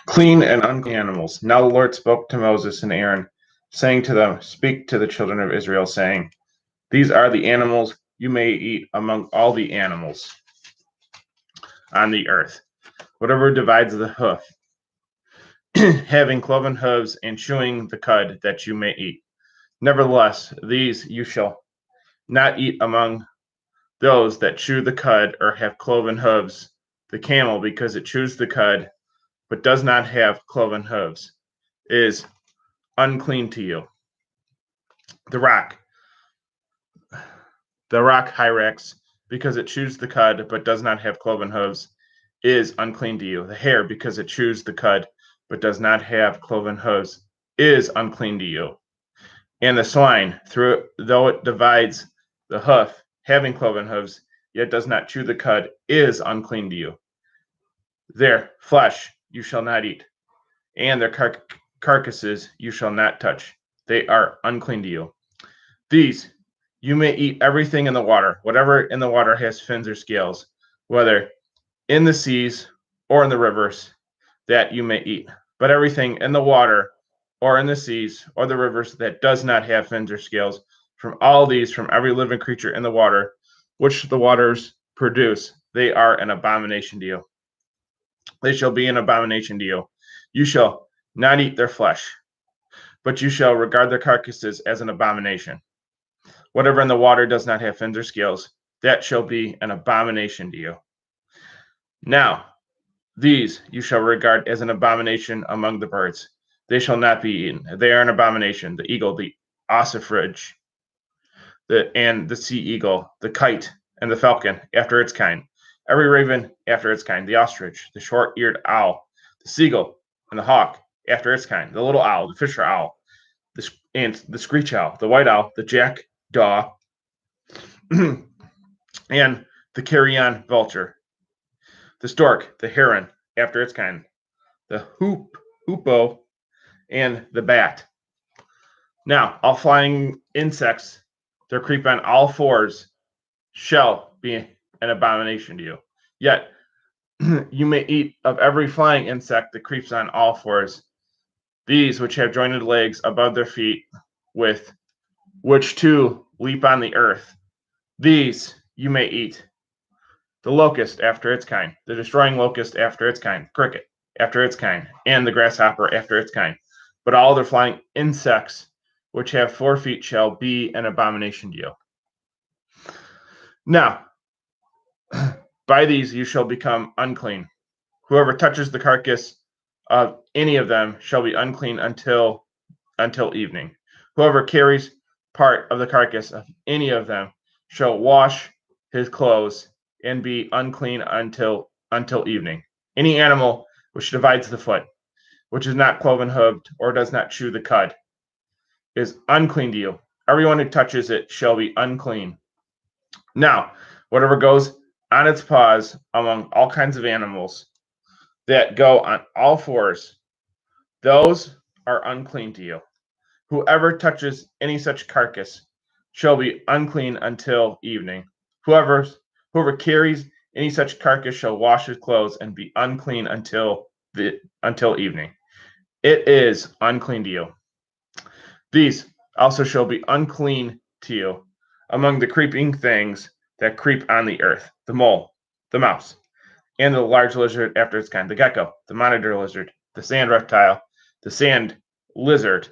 Clean and unclean animals. Now the Lord spoke to Moses and Aaron, saying to them, Speak to the children of Israel, saying, These are the animals you may eat among all the animals on the earth. Whatever divides the hoof, having cloven hooves and chewing the cud, that you may eat. Nevertheless, these you shall not eat among those that chew the cud or have cloven hooves, the camel, because it chews the cud, but does not have cloven hooves, is unclean to you. The rock hyrax, because it chews the cud, but does not have cloven hooves, is unclean to you. The hare, because it chews the cud, but does not have cloven hooves, is unclean to you. And the swine, though it divides the hoof, having cloven hooves, yet does not chew the cud, is unclean to you. Their flesh you shall not eat, and their carcasses you shall not touch. They are unclean to you. These you may eat everything in the water, whatever in the water has fins or scales, whether in the seas or in the rivers, that you may eat. But everything in the water or in the seas or the rivers that does not have fins or scales, from all these, from every living creature in the water, which the waters produce, they are an abomination to you. They shall be an abomination to you. You shall not eat their flesh, but you shall regard their carcasses as an abomination. Whatever in the water does not have fins or scales, that shall be an abomination to you. Now, these you shall regard as an abomination among the birds. They shall not be eaten. They are an abomination: the eagle, the ossifrage, and the sea eagle, the kite, and the falcon after its kind, every raven after its kind, the ostrich, the short-eared owl, the seagull, and the hawk after its kind, the little owl, the fisher owl, and the screech owl, the white owl, the jackdaw, and the carrion vulture, the stork, the heron after its kind, the hoopoe, and the bat. Now, all flying insects that creep on all fours shall be an abomination to you. Yet you may eat of every flying insect that creeps on all fours, these which have jointed legs above their feet, with which too leap on the earth. These you may eat. The locust after its kind, the destroying locust after its kind, cricket after its kind, and the grasshopper after its kind. But all other flying insects which have 4 feet shall be an abomination to you. Now, by these you shall become unclean. Whoever touches the carcass of any of them shall be unclean until evening. Whoever carries part of the carcass of any of them shall wash his clothes and be unclean until evening. Any animal which divides the foot, which is not cloven-hooved or does not chew the cud, is unclean to you. Everyone who touches it shall be unclean. Now, whatever goes on its paws among all kinds of animals that go on all fours, those are unclean to you. Whoever touches any such carcass shall be unclean until evening. Whoever carries any such carcass shall wash his clothes and be unclean until evening. It is unclean to you. These also shall be unclean to you among the creeping things that creep on the earth: the mole, the mouse, and the large lizard after its kind, the gecko, the monitor lizard, the sand reptile, the sand lizard,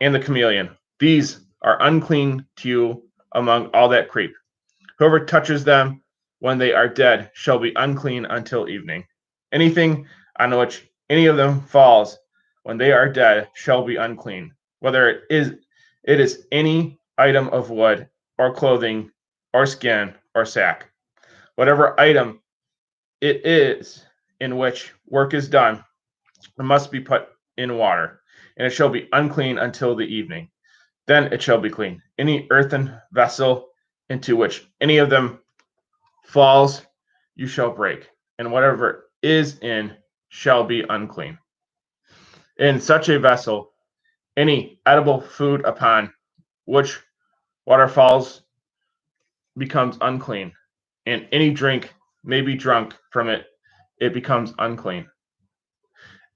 and the chameleon. These are unclean to you among all that creep. Whoever touches them when they are dead shall be unclean until evening. Anything on which any of them falls when they are dead shall be unclean, whether it is any item of wood or clothing or skin or sack. Whatever item it is in which work is done, it must be put in water, and it shall be unclean until the evening. Then it shall be clean. Any earthen vessel into which any of them falls, you shall break, and whatever is in shall be unclean. In such a vessel, any edible food upon which water falls becomes unclean, and any drink may be drunk from it, it becomes unclean.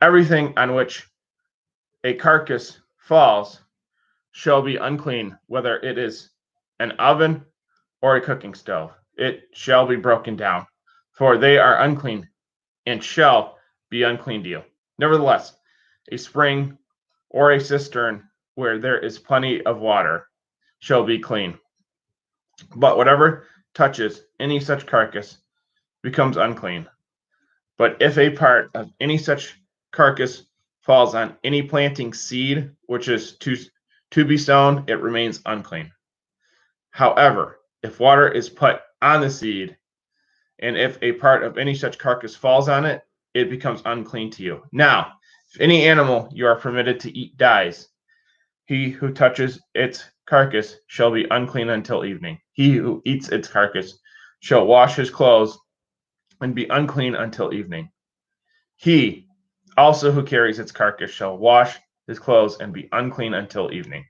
Everything on which a carcass falls shall be unclean, whether it is an oven or a cooking stove. It shall be broken down, for they are unclean and shall be unclean to you. Nevertheless, a spring or a cistern where there is plenty of water shall be clean. But whatever touches any such carcass becomes unclean. But if a part of any such carcass falls on any planting seed which is to be sown, it remains unclean. However, if water is put on the seed, and if a part of any such carcass falls on it, it becomes unclean to you. Now, if any animal you are permitted to eat dies, he who touches its carcass shall be unclean until evening. He who eats its carcass shall wash his clothes and be unclean until evening. He also who carries its carcass shall wash his clothes and be unclean until evening.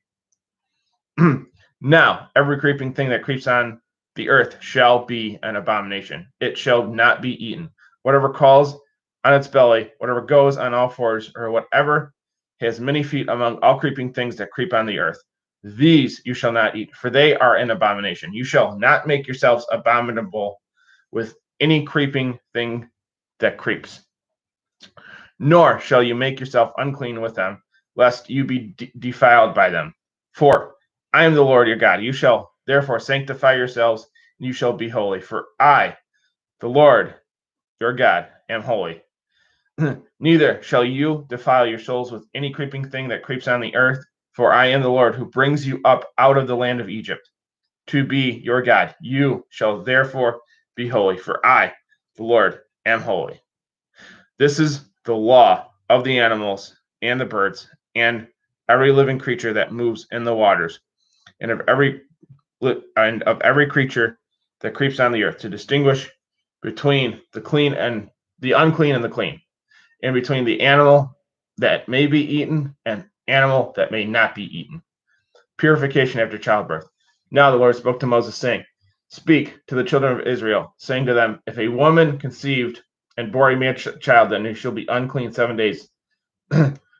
Now, every creeping thing that creeps on the earth shall be an abomination. It shall not be eaten. Whatever crawls on its belly, whatever goes on all fours, or whatever has many feet among all creeping things that creep on the earth, these you shall not eat, for they are an abomination. You shall not make yourselves abominable with any creeping thing that creeps, nor shall you make yourself unclean with them, lest you be defiled by them. For I am the Lord your God. You shall therefore sanctify yourselves, and you shall be holy. For I, the Lord your God, am holy. Neither shall you defile your souls with any creeping thing that creeps on the earth, for I am the Lord who brings you up out of the land of Egypt to be your God. You shall therefore be holy, for I, the Lord, am holy. This is the law of the animals and the birds and every living creature that moves in the waters, and of every creature that creeps on the earth, to distinguish between the clean and the unclean and the clean, and between the animal that may be eaten and animal that may not be eaten. Purification after childbirth. Now the Lord spoke to Moses, saying, Speak to the children of Israel, saying to them, If a woman conceived and bore a male child, then he shall be unclean 7 days.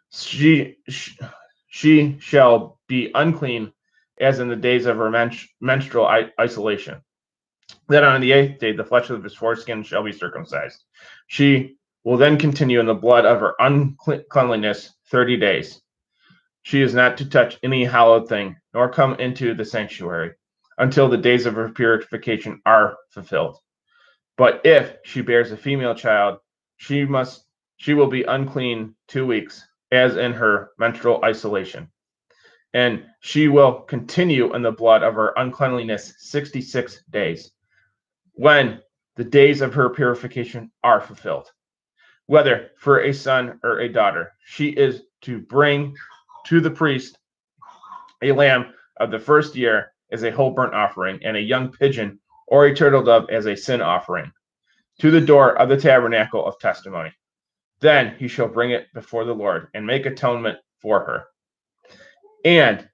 she shall be unclean as in the days of her menstrual isolation. Then on the 8th day, the flesh of his foreskin shall be circumcised. She will then continue in the blood of her uncleanliness 30 days. She is not to touch any hallowed thing, nor come into the sanctuary, until the days of her purification are fulfilled. But if she bears a female child, she will be unclean 2 weeks, as in her menstrual isolation. And she will continue in the blood of her uncleanliness 66 days, when the days of her purification are fulfilled. Whether for a son or a daughter, she is to bring to the priest a lamb of the first year as a whole burnt offering, and a young pigeon or a turtle dove as a sin offering, to the door of the tabernacle of testimony. Then he shall bring it before the Lord and make atonement for her. And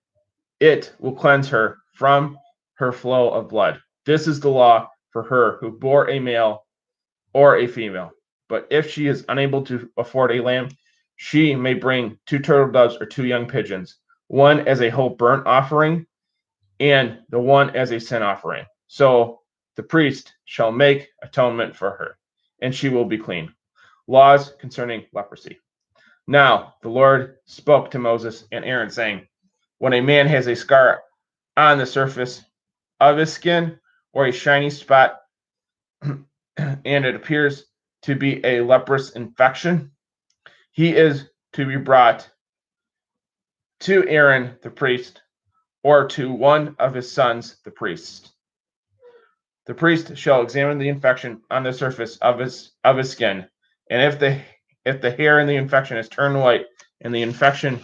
it will cleanse her from her flow of blood. This is the law for her who bore a male or a female. But if she is unable to afford a lamb, she may bring 2 turtle doves or 2 young pigeons, one as a whole burnt offering and the one as a sin offering. So the priest shall make atonement for her, and she will be clean. Laws concerning leprosy. Now the Lord spoke to Moses and Aaron, saying, When a man has a scar on the surface of his skin or a shiny spot, and it appears to be a leprous infection, he is to be brought to Aaron the priest, or to one of his sons the priest. The priest shall examine the infection on the surface of his skin, and if the hair in the infection is turned white and the infection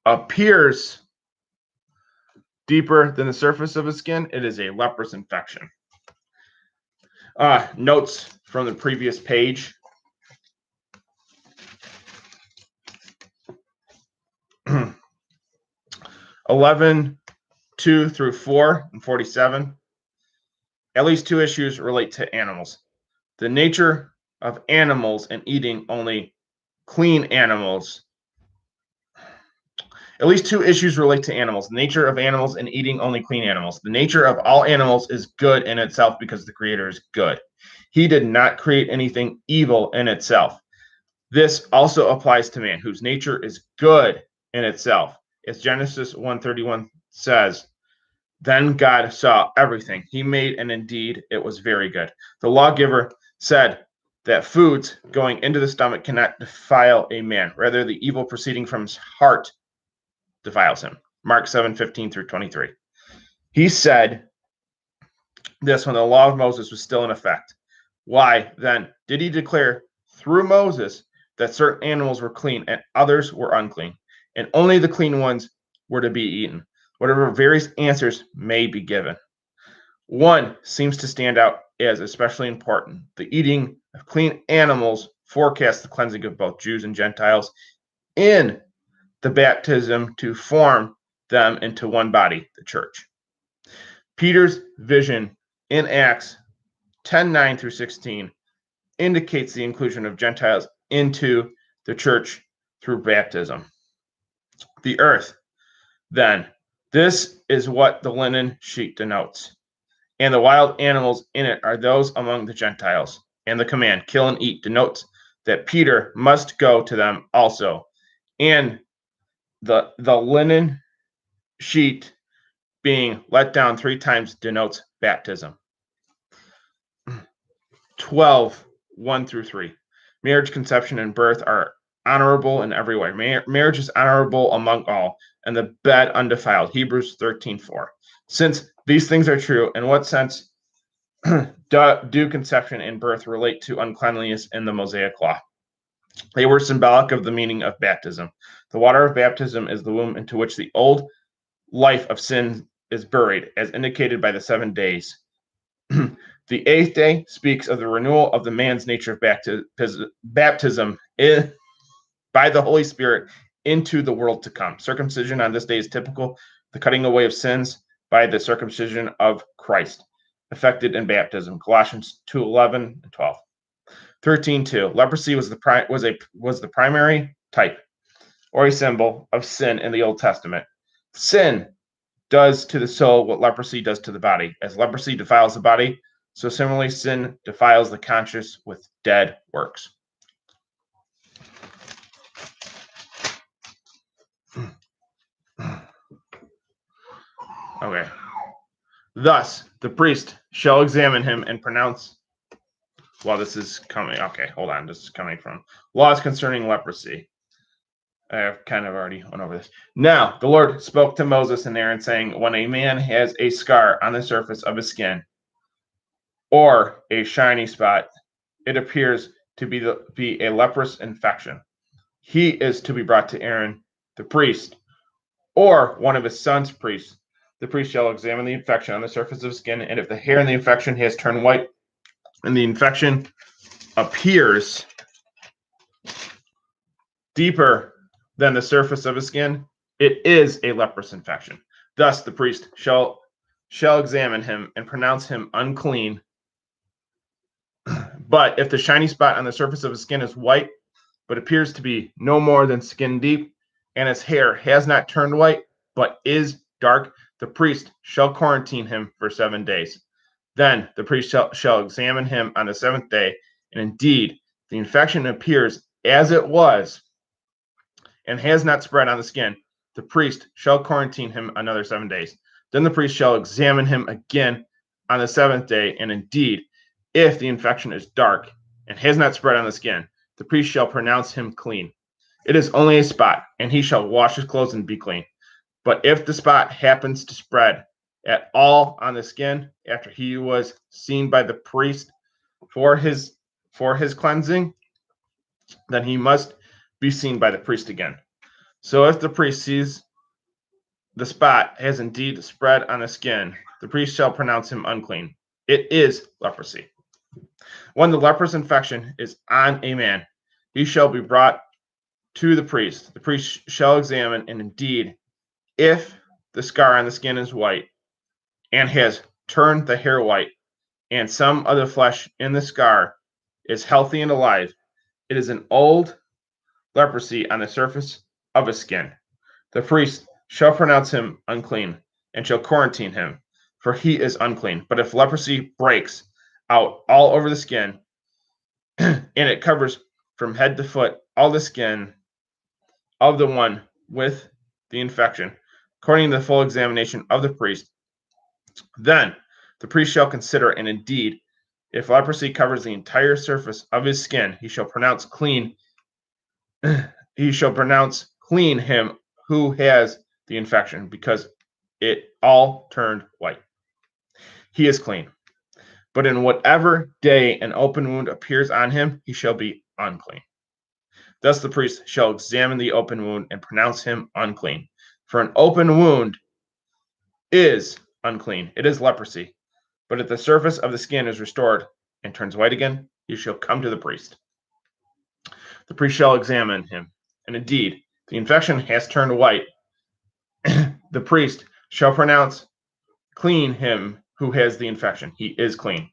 appears deeper than the surface of his skin, it is a leprous infection. Notes from the previous page. 11, 2 through 4, and 47. At least two issues relate to animals. The nature of animals and eating only clean animals. At least two issues relate to animals. The nature of animals and eating only clean animals. The nature of all animals is good in itself because the Creator is good. He did not create anything evil in itself. This also applies to man, whose nature is good in itself. As Genesis 1:31 says, then God saw everything he made, and indeed it was very good. The lawgiver said that foods going into the stomach cannot defile a man. Rather, the evil proceeding from his heart defiles him. Mark 7:15 through 23. He said this when the law of Moses was still in effect. Why, then, did he declare through Moses that certain animals were clean and others were unclean, and only the clean ones were to be eaten? Whatever various answers may be given, one seems to stand out as especially important. The eating of clean animals forecasts the cleansing of both Jews and Gentiles in the baptism to form them into one body, the church. Peter's vision in Acts 10:9 through 16 indicates the inclusion of Gentiles into the church through baptism. The earth, then, this is what the linen sheet denotes. And the wild animals in it are those among the Gentiles. And the command, kill and eat, denotes that Peter must go to them also. And the linen sheet being let down 3 times denotes baptism. 12:1 through 3. Marriage, conception, and birth are honorable in every way. Marriage is honorable among all, and the bed undefiled. Hebrews 13:4. Since these things are true, in what sense do conception and birth relate to uncleanliness in the Mosaic law? They were symbolic of the meaning of baptism. The water of baptism is the womb into which the old life of sin is buried, as indicated by the 7 days. The 8th day speaks of the renewal of the man's nature of baptism by the Holy Spirit into the world to come. Circumcision on this day is typical, the cutting away of sins by the circumcision of Christ, effected in baptism. Colossians 2:11 and 12. 13:2. Leprosy was the primary type or a symbol of sin in the Old Testament. Sin does to the soul what leprosy does to the body. As leprosy defiles the body, so similarly sin defiles the conscience with dead works. Okay. Thus, the priest shall examine him and pronounce. Well, this is coming. Okay, hold on. This is coming from laws concerning leprosy. I've kind of already went over this. Now, the Lord spoke to Moses and Aaron, saying, when a man has a scar on the surface of his skin or a shiny spot, it appears to be a leprous infection. He is to be brought to Aaron, the priest, or one of his sons' priests. The priest shall examine the infection on the surface of the skin, and if the hair in the infection has turned white and the infection appears deeper than the surface of his skin, it is a leprous infection. Thus, the priest shall examine him and pronounce him unclean. But if the shiny spot on the surface of his skin is white, but appears to be no more than skin deep, and his hair has not turned white, but is dark, the priest shall quarantine him for 7 days. Then the priest shall examine him on the 7th day, and indeed the infection appears as it was and has not spread on the skin, the priest shall quarantine him another 7 days. Then the priest shall examine him again on the 7th day, and indeed, if the infection is dark and has not spread on the skin, the priest shall pronounce him clean. It is only a spot, and he shall wash his clothes and be clean. But if the spot happens to spread at all on the skin after he was seen by the priest for his cleansing, then he must be seen by the priest again. So if the priest sees the spot has indeed spread on the skin, the priest shall pronounce him unclean. It is leprosy. When the leprous infection is on a man, he shall be brought to the priest. The priest shall examine, and indeed, if the scar on the skin is white and has turned the hair white, and some of the flesh in the scar is healthy and alive, it is an old leprosy on the surface of his skin. The priest shall pronounce him unclean and shall quarantine him, for he is unclean. But if leprosy breaks out all over the skin, and it covers from head to foot all the skin of the one with the infection, according to the full examination of the priest, then the priest shall consider, and indeed, if leprosy covers the entire surface of his skin, he shall pronounce clean him who has the infection, because it all turned white. He is clean. But in whatever day an open wound appears on him, he shall be unclean. Thus the priest shall examine the open wound and pronounce him unclean. For an open wound is unclean. It is leprosy. But if the surface of the skin is restored and turns white again, he shall come to the priest. The priest shall examine him. And indeed, the infection has turned white. The priest shall pronounce clean him who has the infection. He is clean.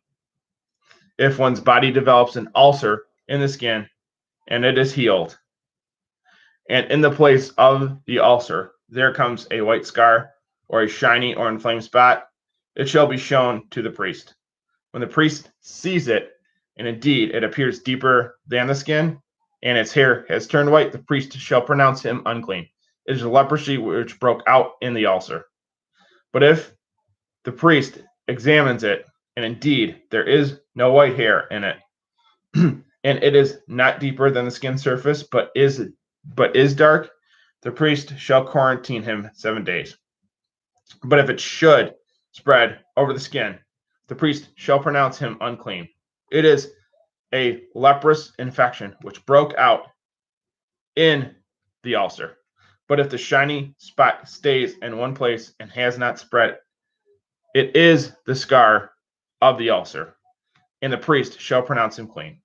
If one's body develops an ulcer in the skin and it is healed, and in the place of the ulcer there comes a white scar or a shiny or inflamed spot, it shall be shown to the priest. When the priest sees it, and indeed it appears deeper than the skin, and its hair has turned white, the priest shall pronounce him unclean. It is a leprosy which broke out in the ulcer. But if the priest examines it, and indeed there is no white hair in it, and it is not deeper than the skin surface, but is dark, the priest shall quarantine him 7 days. But if it should spread over the skin, the priest shall pronounce him unclean. It is a leprous infection which broke out in the ulcer. But if the shiny spot stays in one place and has not spread, it is the scar of the ulcer, and the priest shall pronounce him clean.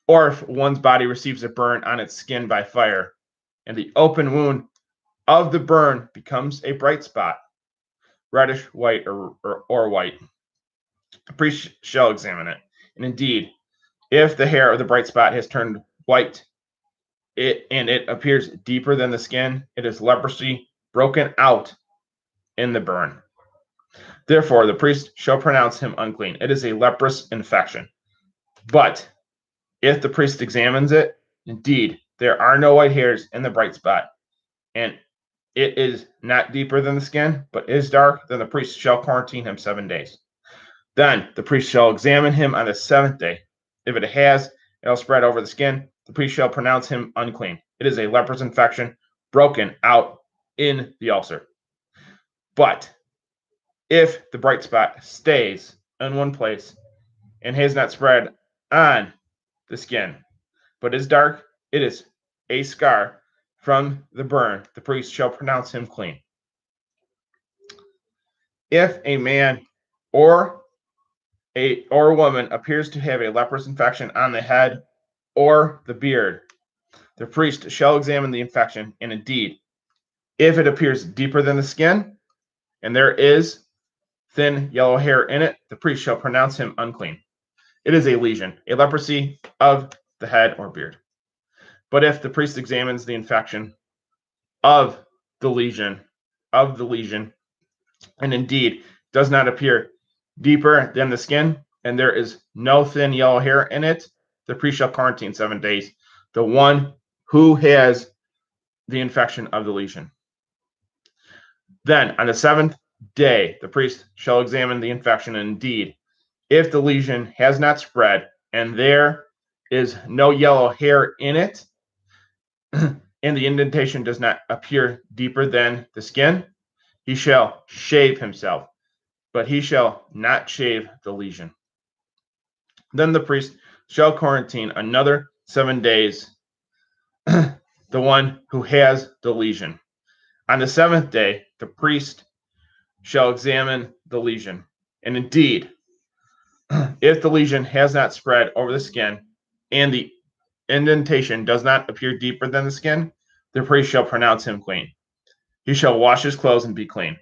Or if one's body receives a burn on its skin by fire, and the open wound of the burn becomes a bright spot, reddish, white, or white, the priest shall examine it. And indeed, if the hair of the bright spot has turned white, it appears deeper than the skin, it is leprosy broken out in the burn. Therefore, the priest shall pronounce him unclean. It is a leprous infection. But if the priest examines it, indeed, there are no white hairs in the bright spot, and it is not deeper than the skin, but is dark, then the priest shall quarantine him 7 days. Then the priest shall examine him on the 7th day. If it has, it'll spread over the skin. The priest shall pronounce him unclean. It is a leprous infection broken out in the ulcer. But if the bright spot stays in one place and has not spread on the skin, but is dark, it is a scar from the burn, the priest shall pronounce him clean. If a man or a woman appears to have a leprous infection on the head or the beard, the priest shall examine the infection, and indeed, if it appears deeper than the skin, and there is thin yellow hair in it, the priest shall pronounce him unclean. It is a lesion, a leprosy of the head or beard. But if the priest examines the infection of the lesion, and indeed does not appear deeper than the skin, and there is no thin yellow hair in it, the priest shall quarantine 7 days the one who has the infection of the lesion. Then on the 7th day, the priest shall examine the infection, and indeed, if the lesion has not spread, and there is no yellow hair in it, and the indentation does not appear deeper than the skin, he shall shave himself, but he shall not shave the lesion. Then the priest shall quarantine another 7 days the one who has the lesion. On the 7th day, the priest shall examine the lesion. And indeed, if the lesion has not spread over the skin and the indentation does not appear deeper than the skin, the priest shall pronounce him clean. He shall wash his clothes and be clean.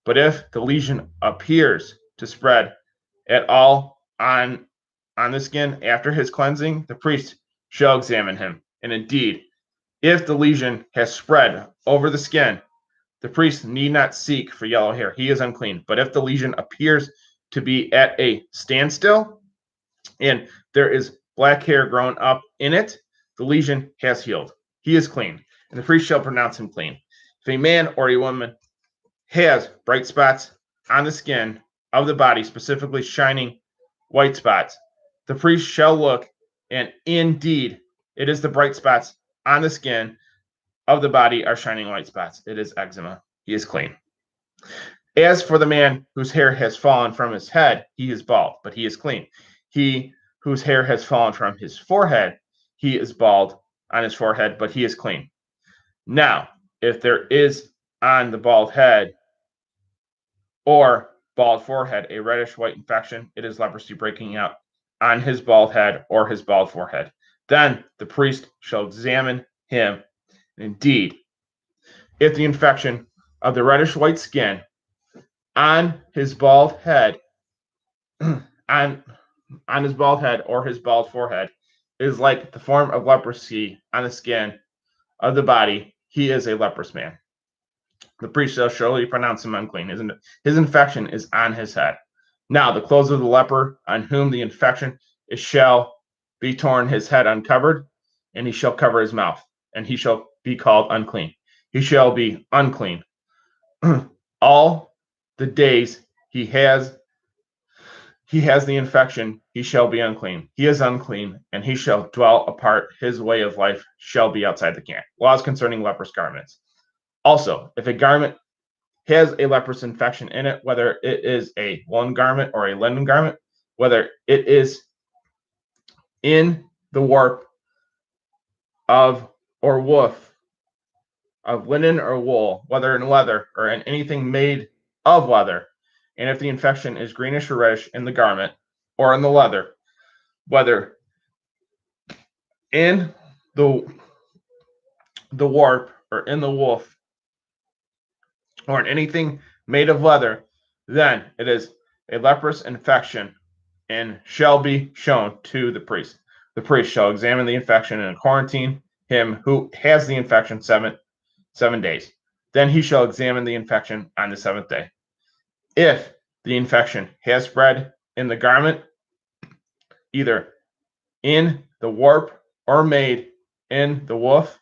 But if the lesion appears to spread at all on the skin after his cleansing, the priest shall examine him. And indeed, if the lesion has spread over the skin, the priest need not seek for yellow hair. He is unclean. But if the lesion appears to be at a standstill and there is black hair grown up in it, the lesion has healed. He is clean, and the priest shall pronounce him clean. If a man or a woman has bright spots on the skin of the body, specifically shining white spots, the priest shall look, and indeed it is the bright spots on the skin of the body are shining white spots. It is eczema. He is clean. As for the man whose hair has fallen from his head, he is bald, but he is clean. He whose hair has fallen from his forehead, he is bald on his forehead, but he is clean. Now, if there is on the bald head or bald forehead a reddish white infection, it is leprosy breaking out on his bald head or his bald forehead. Then the priest shall examine him. Indeed, if the infection of the reddish white skin on his bald head, on his bald head or his bald forehead is like the form of leprosy on the skin of the body, he is a leprous man. The priest shall surely pronounce him unclean. His infection is on his head. Now the clothes of the leper on whom the infection is shall be torn, his head uncovered, and he shall cover his mouth, and he shall be called unclean. He shall be unclean all the days he has the infection, he shall be unclean. He is unclean, and he shall dwell apart. His way of life shall be outside the camp. Laws concerning leprous garments. Also, if a garment has a leprous infection in it, whether it is a woolen garment or a linen garment, whether it is in the warp of or woof of linen or wool, whether in leather or in anything made of leather, and if the infection is greenish or reddish in the garment or in the leather, whether in the warp or in the woof or in anything made of leather, then it is a leprous infection and shall be shown to the priest. The priest shall examine the infection and quarantine him who has the infection 7 days. Then he shall examine the infection on the 7th day. If the infection has spread in the garment, either in the warp or made in the woof,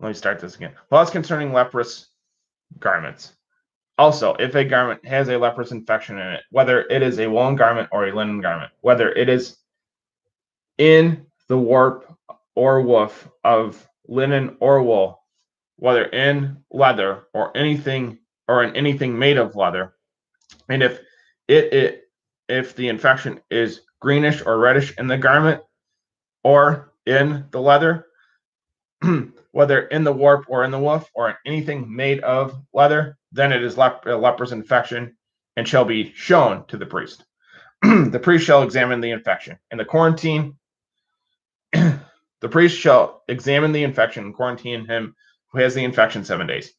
let me start this again. Laws concerning leprous garments. Also, if a garment has a leprous infection in it, whether it is a woolen garment or a linen garment, whether it is in the warp or woof of linen or wool, whether in leather or anything or in anything made of leather, and if the infection is greenish or reddish in the garment or in the leather, whether in the warp or in the woof or in anything made of leather, then it is a leprous infection and shall be shown to the priest. The priest shall examine the infection. In the quarantine, the priest shall examine the infection and quarantine him who has the infection 7 days.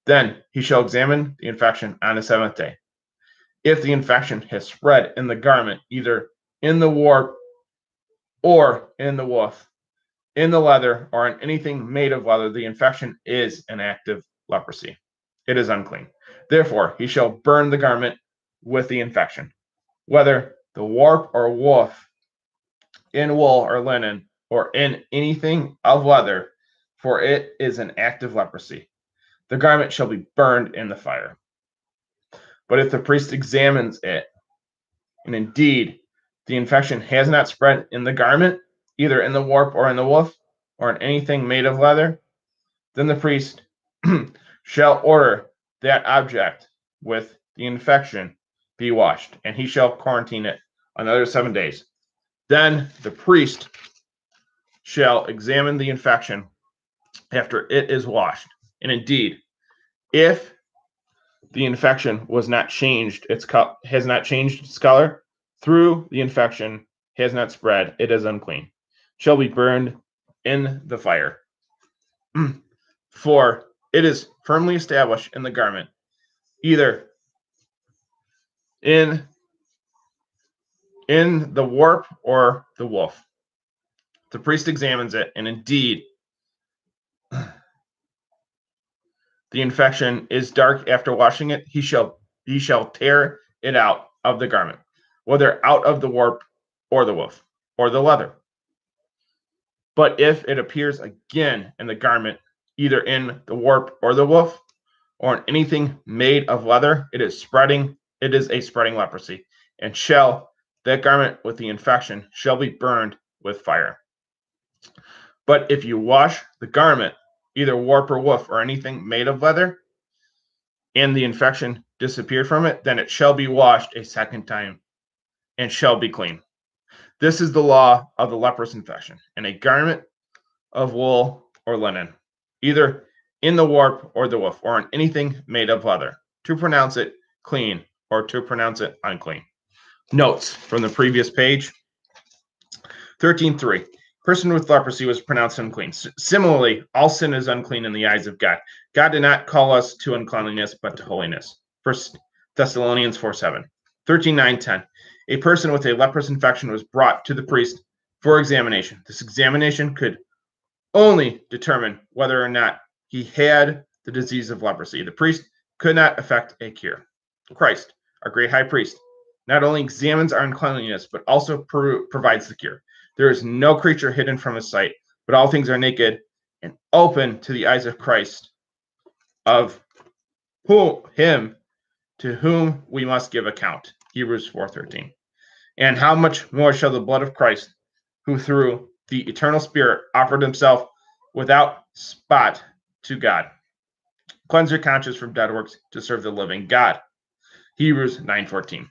Then he shall examine the infection on the 7th day. If the infection has spread in the garment, either in the warp or in the woof, in the leather or in anything made of leather, the infection is an active leprosy. It is unclean. Therefore, he shall burn the garment with the infection, whether the warp or woof, in wool or linen, or in anything of leather, for it is an active leprosy. The garment shall be burned in the fire. But if the priest examines it, and indeed the infection has not spread in the garment, either in the warp or in the woof, or in anything made of leather, then the priest shall order that object with the infection be washed, and he shall quarantine it another 7 days. Then the priest shall examine the infection after it is washed. And indeed, if the infection has not changed its color, through the infection has not spread, it is unclean, shall be burned in the fire. For it is firmly established in the garment, either in the warp or the woof. The priest examines it, and indeed the infection is dark after washing it, he shall tear it out of the garment, whether out of the warp or the woof or the leather. But if it appears again in the garment, either in the warp or the woof, or in anything made of leather, it is a spreading leprosy, and that garment with the infection shall be burned with fire. But if you wash the garment, either warp or woof, or anything made of leather, and the infection disappeared from it, then it shall be washed a second time and shall be clean. This is the law of the leprous infection, and a garment of wool or linen, either in the warp or the woof, or in anything made of leather, to pronounce it clean or to pronounce it unclean. Notes from the previous page. 13.3. Person with leprosy was pronounced unclean. Similarly, all sin is unclean in the eyes of God. God did not call us to uncleanliness, but to holiness. 1 Thessalonians 4:7. 13.9.10. A person with a leprous infection was brought to the priest for examination. This examination could only determine whether or not he had the disease of leprosy. The priest could not effect a cure. Christ, our great high priest, not only examines our uncleanliness, but also provides the cure. There is no creature hidden from his sight, but all things are naked and open to the eyes of Christ, of him to whom we must give account. Hebrews 4:13. And how much more shall the blood of Christ, who through the eternal Spirit offered himself without spot to God, cleanse your conscience from dead works to serve the living God. Hebrews 9:14.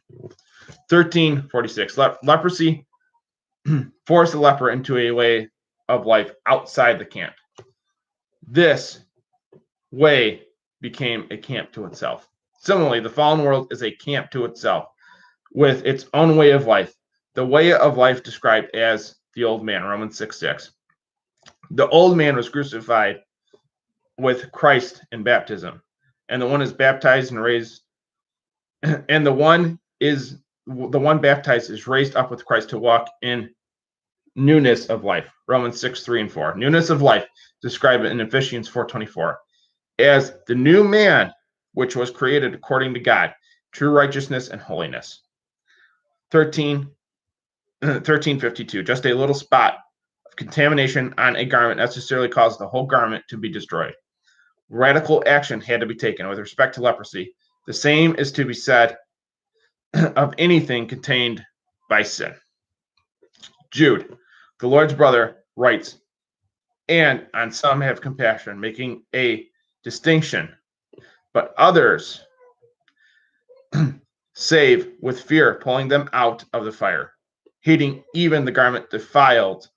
13:46. Leprosy forced the leper into a way of life outside the camp. This way became a camp to itself. Similarly, the fallen world is a camp to itself with its own way of life. The way of life described as the old man, Romans 6:6. The old man was crucified with Christ in baptism, and the one is baptized and raised, and the one baptized is raised up with Christ to walk in newness of life. Romans 6:3-4. Newness of life described in Ephesians 4:24 as the new man which was created according to God, true righteousness and holiness. 13:52. Just a little spot of contamination on a garment necessarily caused the whole garment to be destroyed. Radical action had to be taken with respect to leprosy. The same is to be said of anything contained by sin. Jude, the Lord's brother, writes, and on some have compassion, making a distinction, but others save with fear, pulling them out of the fire, hating even the garment defiled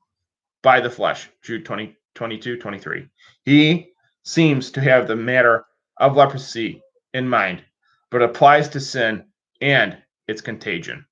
by the flesh. Jude 20:22-23. He seems to have the matter of leprosy in mind, but applies to sin and its contagion.